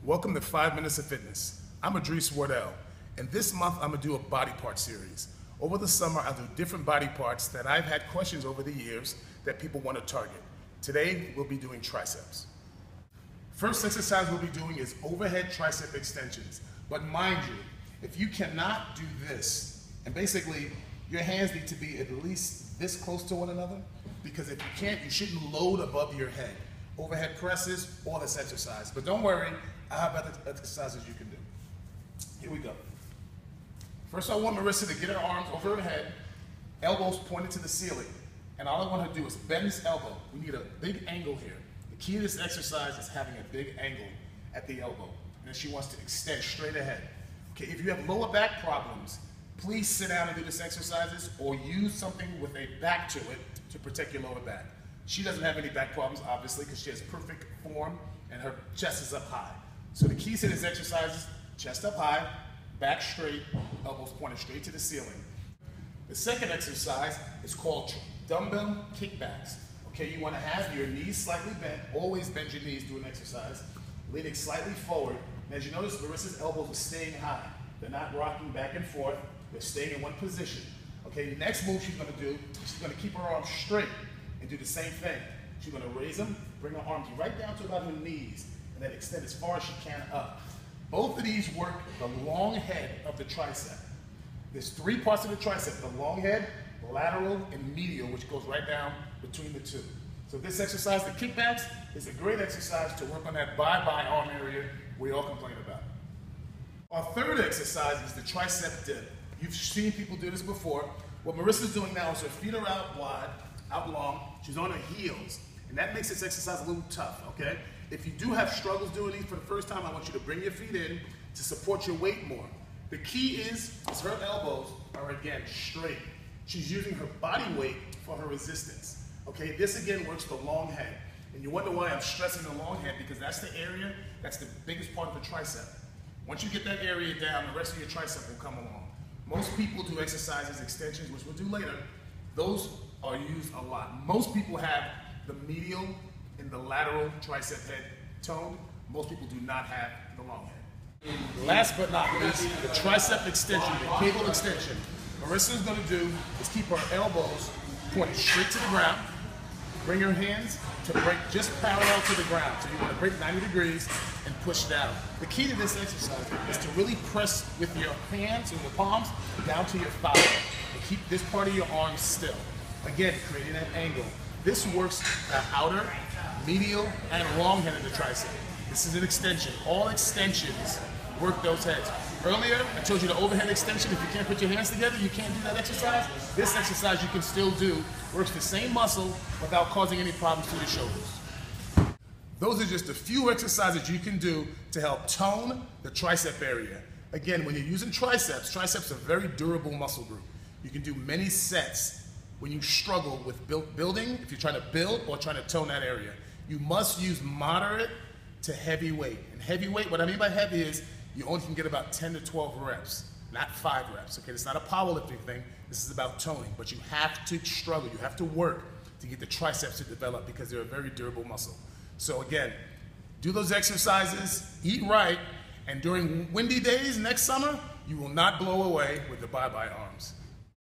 Welcome to 5 Minutes of Fitness. I'm Idrise Ward-El, and this month I'm going to do a body part series. Over the summer, I'll do different body parts that I've had questions over the years that people want to target. Today, we'll be doing triceps. First exercise we'll be doing is overhead tricep extensions. But mind you, if you cannot do this, and basically your hands need to be at least this close to one another, because if you can't, you shouldn't load above your head. Overhead presses or this exercise. But don't worry, I have other exercises you can do. Here we go. First, I want Marissa to get her arms over her head, elbows pointed to the ceiling. And all I want her to do is bend this elbow. We need a big angle here. The key to this exercise is having a big angle at the elbow. And then she wants to extend straight ahead. Okay, if you have lower back problems, please sit down and do this exercises or use something with a back to it to protect your lower back. She doesn't have any back problems, obviously, because she has perfect form and her chest is up high. So the keys to this exercise is chest up high, back straight, elbows pointed straight to the ceiling. The second exercise is called dumbbell kickbacks. Okay, you want to have your knees slightly bent. Always bend your knees doing exercise. Leaning slightly forward. And as you notice, Marissa's elbows are staying high. They're not rocking back and forth. They're staying in one position. Okay, the next move she's going to do, she's going to keep her arms straight and do the same thing. She's going to raise them, bring her arms right down to about her knees, and then extend as far as she can up. Both of these work the long head of the tricep. There's three parts of the tricep, the long head, lateral, and medial, which goes right down between the two. So this exercise, the kickbacks, is a great exercise to work on that bye-bye arm area we all complain about. Our third exercise is the tricep dip. You've seen people do this before. What Marissa's doing now is her feet are out wide, out long. She's on her heels, and that makes this exercise a little tough, okay? If you do have struggles doing these for the first time, I want you to bring your feet in to support your weight more. The key is her elbows are, again, straight. She's using her body weight for her resistance, okay? This, again, works the long head. And you wonder why I'm stressing the long head, because that's the area, that's the biggest part of the tricep. Once you get that area down, the rest of your tricep will come along. Most people do exercises, extensions, which we'll do later. Those are used a lot. Most people have the medial and the lateral tricep head toned. Most people do not have the long head. Last but not least, the tricep extension, the cable extension. Marissa's going to do is keep her elbows pointed straight to the ground. Bring her hands to break just parallel to the ground. So you want to break 90 degrees and push down. The key to this exercise is to really press with your hands and your palms down to your thigh and keep this part of your arm still. Again, creating that angle. This works the outer, medial, and long head of the tricep. This is an extension. All extensions work those heads. Earlier, I told you the overhead extension. If you can't put your hands together, you can't do that exercise. This exercise you can still do. Works the same muscle without causing any problems to the shoulders. Those are just a few exercises you can do to help tone the tricep area. Again, when you're using triceps are a very durable muscle group. You can do many sets when you struggle with building, if you're trying to build or trying to tone that area. You must use moderate to heavy weight. And heavy weight, what I mean by heavy is you only can get about 10 to 12 reps, not 5 reps. Okay, it's not a powerlifting thing. This is about toning, but you have to struggle. You have to work to get the triceps to develop because they're a very durable muscle. So again, do those exercises, eat right, and during windy days next summer, you will not blow away with the bye-bye arms.